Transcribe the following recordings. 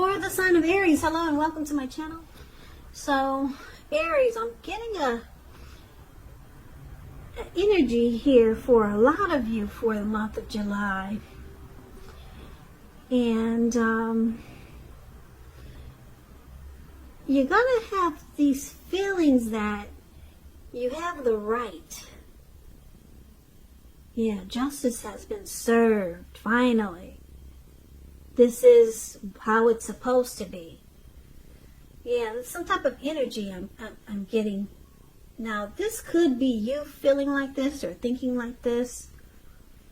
For the sign of Aries, hello and welcome to my channel. So, Aries, I'm getting a energy here for a lot of you for the month of July. And you're going to have these feelings that you have the right. Yeah, justice has been served, finally. This is how it's supposed to be. Yeah, there's some type of energy I'm getting. Now, this could be you feeling like this or thinking like this.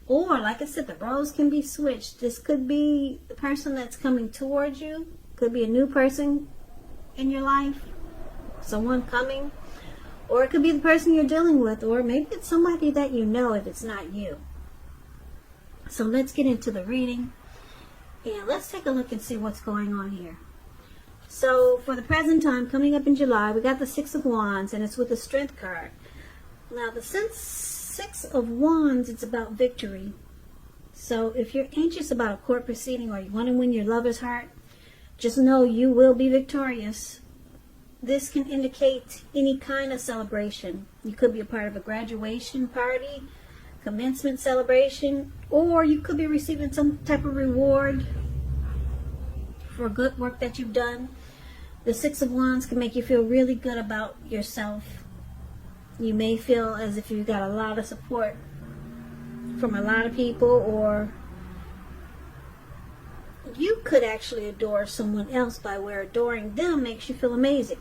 Or, like I said, the roles can be switched. This could be the person that's coming towards you. Could be a new person in your life. Someone coming. Or it could be the person you're dealing with. Or maybe it's somebody that you know if it's not you. So let's get into the reading. And let's take a look and see what's going on here. So for the present time, coming up in July, we got the Six of Wands, and it's with the Strength card. Now, the Six of Wands, it's about victory. So if you're anxious about a court proceeding or you want to win your lover's heart, just know you will be victorious. This can indicate any kind of celebration. You could be a part of a graduation party, commencement celebration, or you could be receiving some type of reward for good work that you've done. The Six of Wands can make you feel really good about yourself. You may feel as if you got a lot of support from a lot of people, or you could actually adore someone else by where adoring them makes you feel amazing.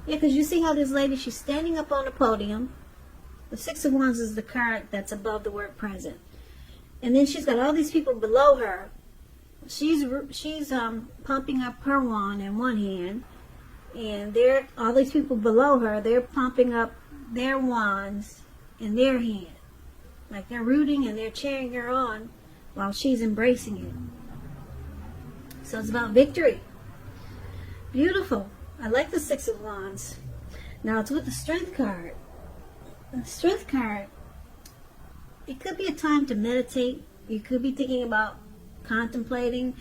Yeah, because you see how this lady, she's standing up on the podium. The Six of Wands is the card that's above the word present. And then she's got all these people below her. She's pumping up her wand in one hand. And all these people below her, they're pumping up their wands in their hand. Like they're rooting and they're cheering her on while she's embracing it. So it's about victory. Beautiful. I like the Six of Wands. Now it's with the Strength card. The Strength card, it could be a time to meditate. You could be thinking about contemplating,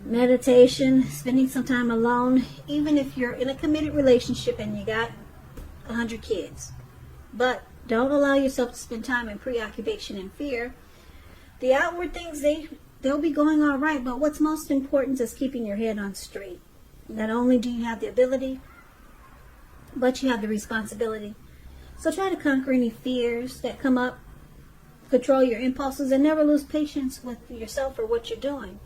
meditation, spending some time alone, even if you're in a committed relationship and you got 100 kids. But don't allow yourself to spend time in preoccupation and fear. The outward things, they'll be going all right, but what's most important is keeping your head on straight. Not only do you have the ability, but you have the responsibility. So try to conquer any fears that come up, control your impulses, and never lose patience with yourself or what you're doing.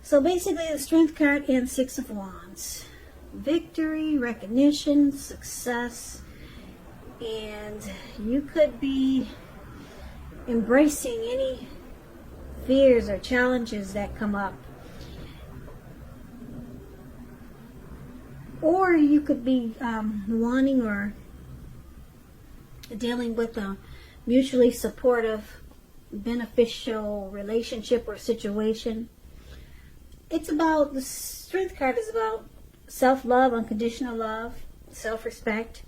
So basically, the Strength card and Six of Wands. Victory, recognition, success, and you could be embracing any fears or challenges that come up. Or you could be wanting or dealing with a mutually supportive, beneficial relationship or situation. It's about, the Strength card is about self-love, unconditional love, self-respect,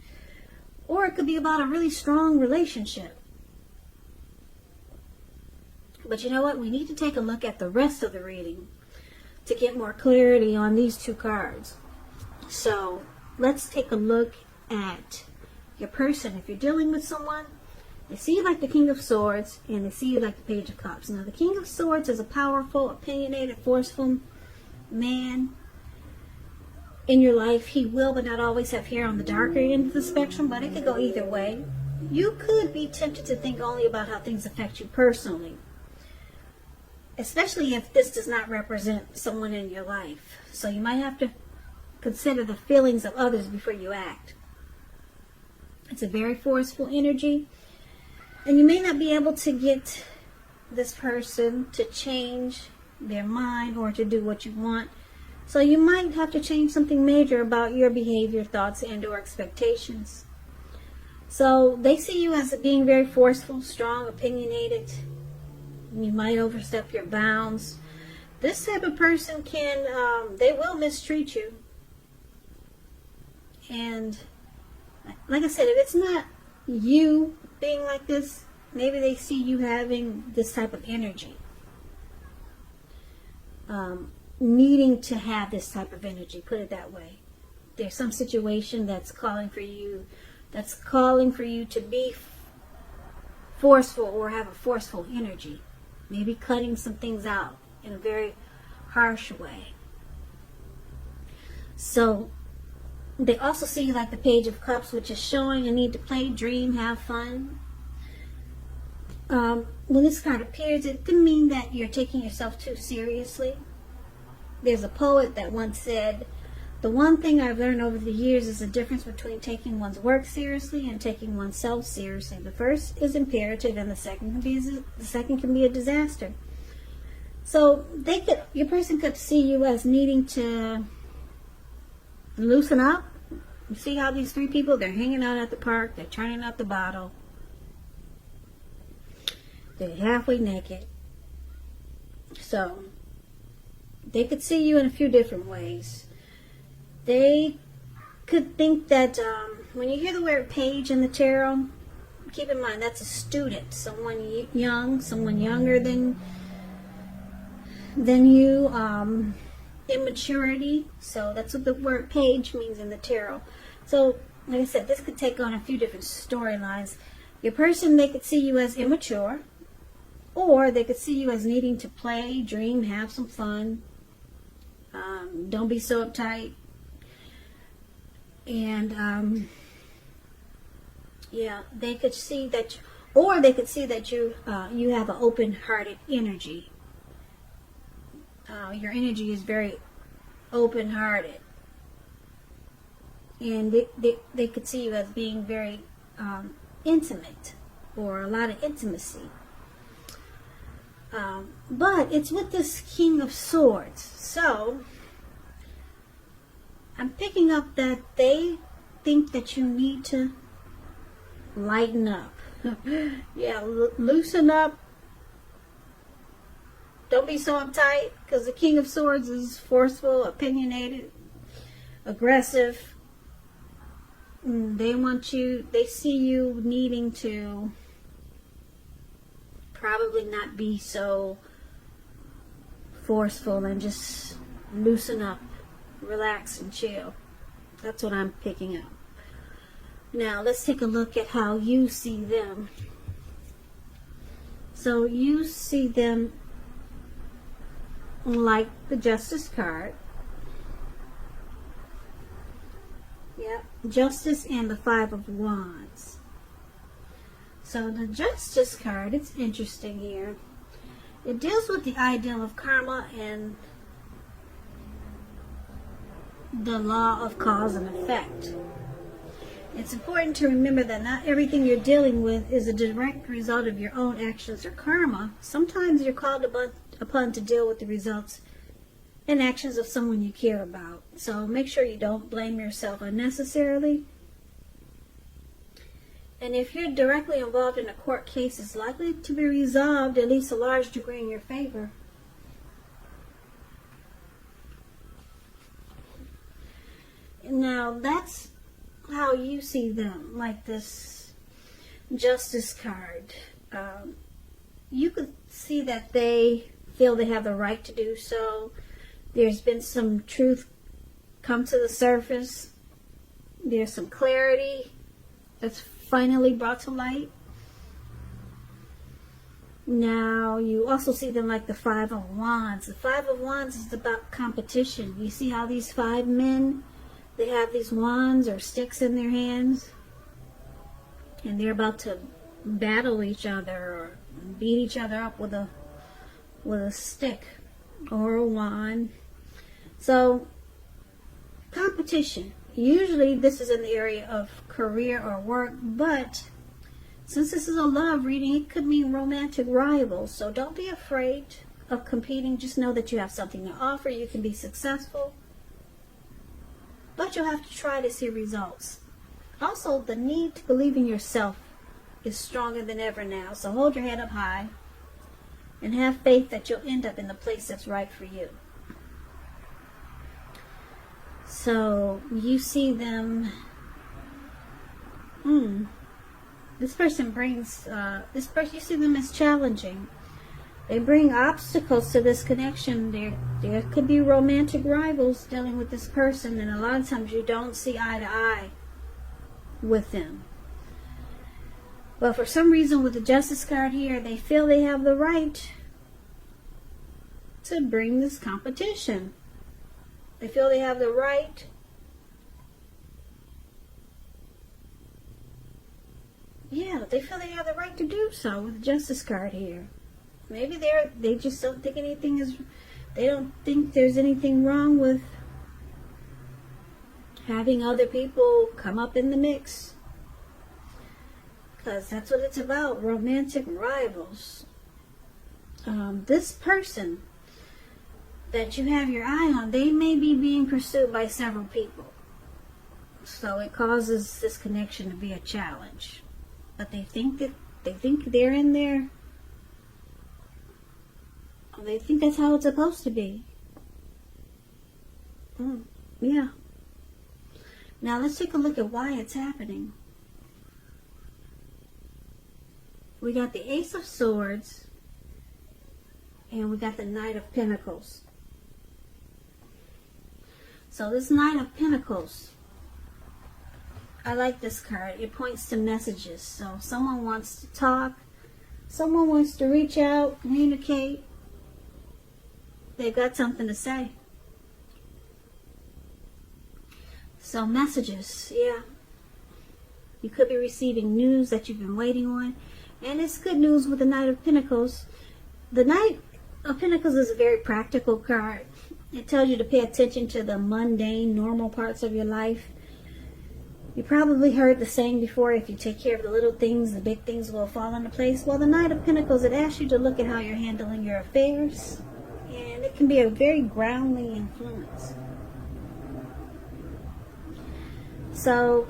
or it could be about a really strong relationship. But you know what? We need to take a look at the rest of the reading to get more clarity on these two cards. So let's take a look at your person. If you're dealing with someone, they see you like the King of Swords and they see you like the Page of Cups. Now, the King of Swords is a powerful, opinionated, forceful man in your life. He will, but not always, have hair on the darker end of the spectrum, but it could go either way. You could be tempted to think only about how things affect you personally, especially if this does not represent someone in your life. So you might have to consider the feelings of others before you act. It's a very forceful energy, and you may not be able to get this person to change their mind or to do what you want. So you might have to change something major about your behavior, thoughts, and or expectations. So they see you as being very forceful, strong, opinionated. You might overstep your bounds. This type of person they will mistreat you. And like I said, if it's not you being like this, maybe they see you having this type of energy. needing to have this type of energy, put it that way. There's some situation that's calling for you to be forceful or have a forceful energy. Maybe cutting some things out in a very harsh way. So they also see you like the Page of Cups, which is showing a need to play, dream, have fun. When this card appears, it can mean that you're taking yourself too seriously. There's a poet that once said, "The one thing I've learned over the years is the difference between taking one's work seriously and taking oneself seriously. The first is imperative, and the second can be a disaster." So your person could see you as needing to loosen up. You see how these three people, they're hanging out at the park, they're turning out the bottle, they're halfway naked. So they could see you in a few different ways. They could think that when you hear the word page in the tarot, keep in mind that's a student, someone young, someone younger than you, immaturity. So that's what the word page means in the tarot. So like I said, this could take on a few different storylines. Your person, they could see you as immature, or they could see you as needing to play, dream, have some fun. Don't be so uptight. And yeah, they could see that, or they could see that you have an open-hearted energy. Your energy is very open-hearted, and they could see you as being very intimate, or a lot of intimacy. But it's with this King of Swords. So I'm picking up that they think that you need to lighten up. Yeah, loosen up. Don't be so uptight, because the King of Swords is forceful, opinionated, aggressive. They see you needing to probably not be so forceful, and just loosen up, relax and chill. That's what I'm picking up. Now let's take a look at how you see them. So you see them like the Justice card. Yep, Justice and the Five of Wands. So the Justice card, it's interesting here. It deals with the ideal of karma and the law of cause and effect. It's important to remember that not everything you're dealing with is a direct result of your own actions or karma. Sometimes you're called upon to deal with the results and actions of someone you care about. So make sure you don't blame yourself unnecessarily. And if you're directly involved in a court case, it's likely to be resolved at least a large degree in your favor. Now that's how you see them, like this Justice card. You could see that they feel they have the right to do so. There's been some truth come to the surface. There's some clarity that's finally brought to light. Now you also see them like the Five of Wands. The Five of Wands is about competition. You see how these five men, they have these wands or sticks in their hands, and they're about to battle each other or beat each other up with a stick or a wand. So competition. Usually this is in the area of career or work, but since this is a love reading, it could mean romantic rivals. So don't be afraid of competing. Just know that you have something to offer. You can be successful, but you'll have to try to see results. Also, the need to believe in yourself is stronger than ever now. So hold your head up high and have faith that you'll end up in the place that's right for you. So you see them, this person brings, you see them as challenging. They bring obstacles to this connection. There could be romantic rivals dealing with this person, and a lot of times you don't see eye to eye with them. But for some reason with the Justice card here, they feel they have the right to bring this competition. They feel they have the right they feel they have the right to do so with the Justice card here. Maybe they just don't think they don't think there's anything wrong with having other people come up in the mix. Because that's what it's about, romantic rivals. This person that you have your eye on, they may be being pursued by several people. So it causes this connection to be a challenge. But they think they're in there. They think that's how it's supposed to be. Yeah. Now let's take a look at why it's happening. We got the Ace of Swords, and we got the Knight of Pentacles. So this Knight of Pentacles, I like this card. It points to messages. So someone wants to talk, someone wants to reach out, communicate. They've got something to say. So messages, yeah. You could be receiving news that you've been waiting on. And it's good news with the Knight of Pentacles. The Knight of Pentacles is a very practical card. It tells you to pay attention to the mundane, normal parts of your life. You probably heard the saying before, if you take care of the little things, the big things will fall into place. Well, the Knight of Pentacles, it asks you to look at how you're handling your affairs. And it can be a very grounding influence. So,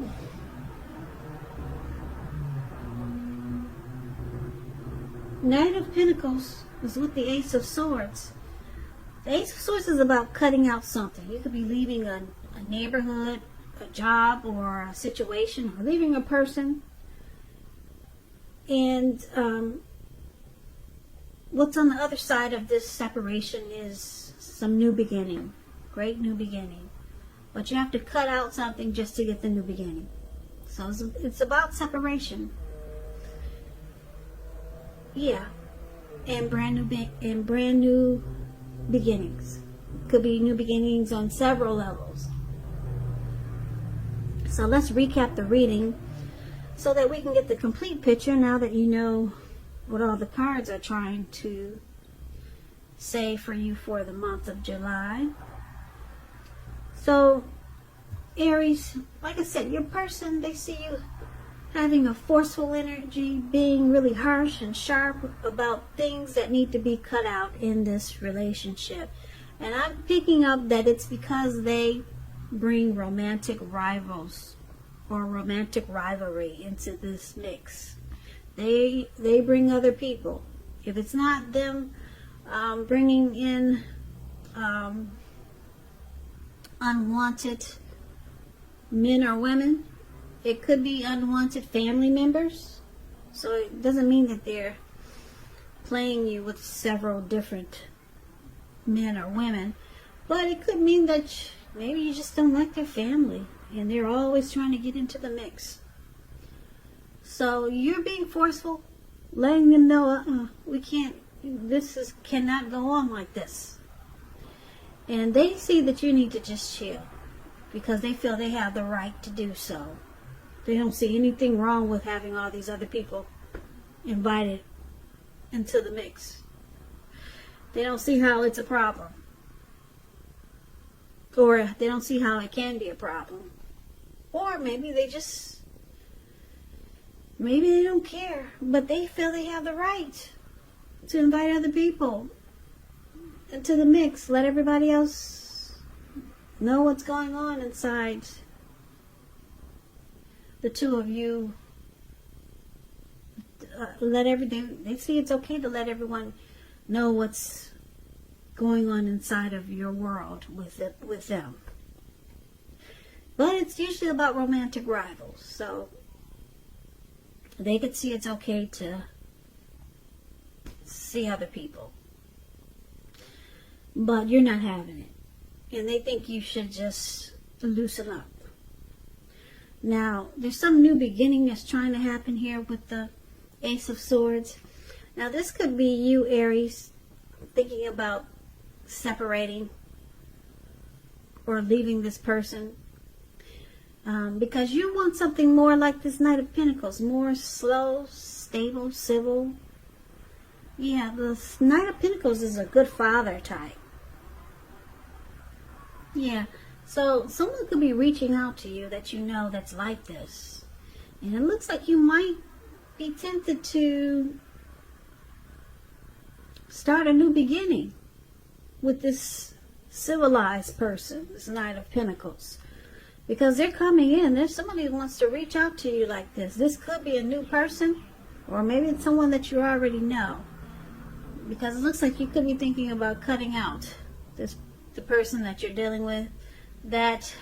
Knight of Pentacles is with the Ace of Swords. The Ace of Swords is about cutting out something. You could be leaving a neighborhood, a job, or a situation, or leaving a person. And what's on the other side of this separation is some new beginning. Great new beginning. But you have to cut out something just to get the new beginning. So it's about separation. Yeah, and brand new beginnings. Could be new beginnings on several levels. So let's recap the reading so that we can get the complete picture now that you know what all the cards are trying to say for you for the month of July. So, Aries, like I said, your person, they see you having a forceful energy, being really harsh and sharp about things that need to be cut out in this relationship. And I'm picking up that it's because they bring romantic rivals or romantic rivalry into this mix. They bring other people. If it's not them bringing in unwanted men or women, it could be unwanted family members. So it doesn't mean that they're playing you with several different men or women, but it could mean that maybe you just don't like their family and they're always trying to get into the mix. So you're being forceful, letting them know, we can't, cannot go on like this. And they see that you need to just chill because they feel they have the right to do so. They don't see anything wrong with having all these other people invited into the mix. They don't see how it's a problem. Or they don't see how it can be a problem. Or maybe they don't care, but they feel they have the right to invite other people into the mix. Let everybody else know what's going on inside the two of you. They see it's okay to let everyone know what's going on inside of your world with them. But it's usually about romantic rivals, so they could see it's okay to see other people. But you're not having it. And they think you should just loosen up. Now, there's some new beginning that's trying to happen here with the Ace of Swords. Now, this could be you, Aries, thinking about separating or leaving this person. Because you want something more like this Knight of Pentacles. More slow, stable, civil. Yeah, the Knight of Pentacles is a good father type. Yeah, so someone could be reaching out to you that you know that's like this. And it looks like you might be tempted to start a new beginning with this civilized person, this Knight of Pentacles. Because they're coming in. There's somebody who wants to reach out to you like this. This could be a new person, or maybe it's someone that you already know. Because it looks like you could be thinking about cutting out the person that you're dealing with that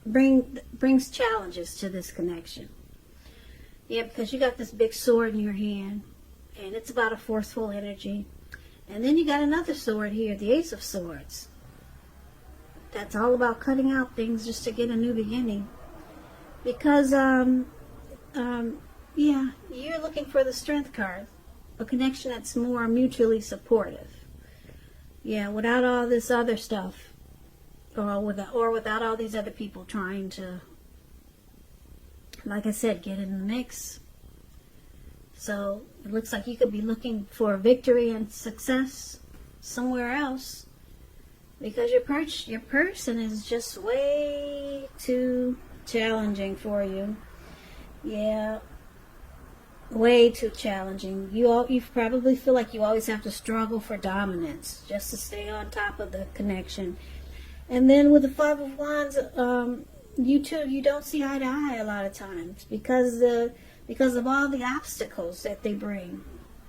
brings challenges to this connection. Yeah, because you got this big sword in your hand, and it's about a forceful energy. And then you got another sword here, the Ace of Swords. That's all about cutting out things just to get a new beginning. Because, yeah, you're looking for the Strength card. A connection that's more mutually supportive. Yeah, without all this other stuff. Or without all these other people trying to, like I said, get in the mix. So it looks like you could be looking for victory and success somewhere else. Because your person is just way too challenging for you. Yeah. Way too challenging. You probably feel like you always have to struggle for dominance just to stay on top of the connection. And then with the Five of Wands, you don't see eye to eye a lot of times because of all the obstacles that they bring.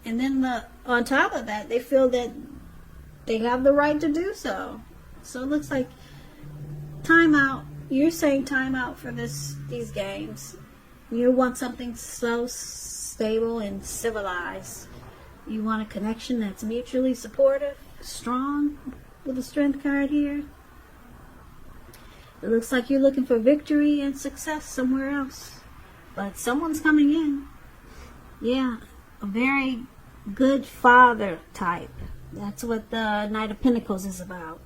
And then on top of that, they feel that they have the right to do so. So it looks like time out. You're saying time out for these games. You want something slow, stable, and civilized. You want a connection that's mutually supportive, strong, with the Strength card here. It looks like you're looking for victory and success somewhere else. But someone's coming in. Yeah, a very good father type. That's what the Knight of Pentacles is about.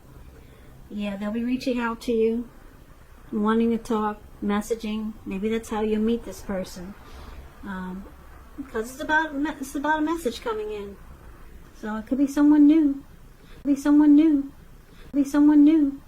Yeah, they'll be reaching out to you, wanting to talk, messaging. Maybe that's how you meet this person. Because it's about a message coming in. So it could be someone new. It could be someone new. It could be someone new.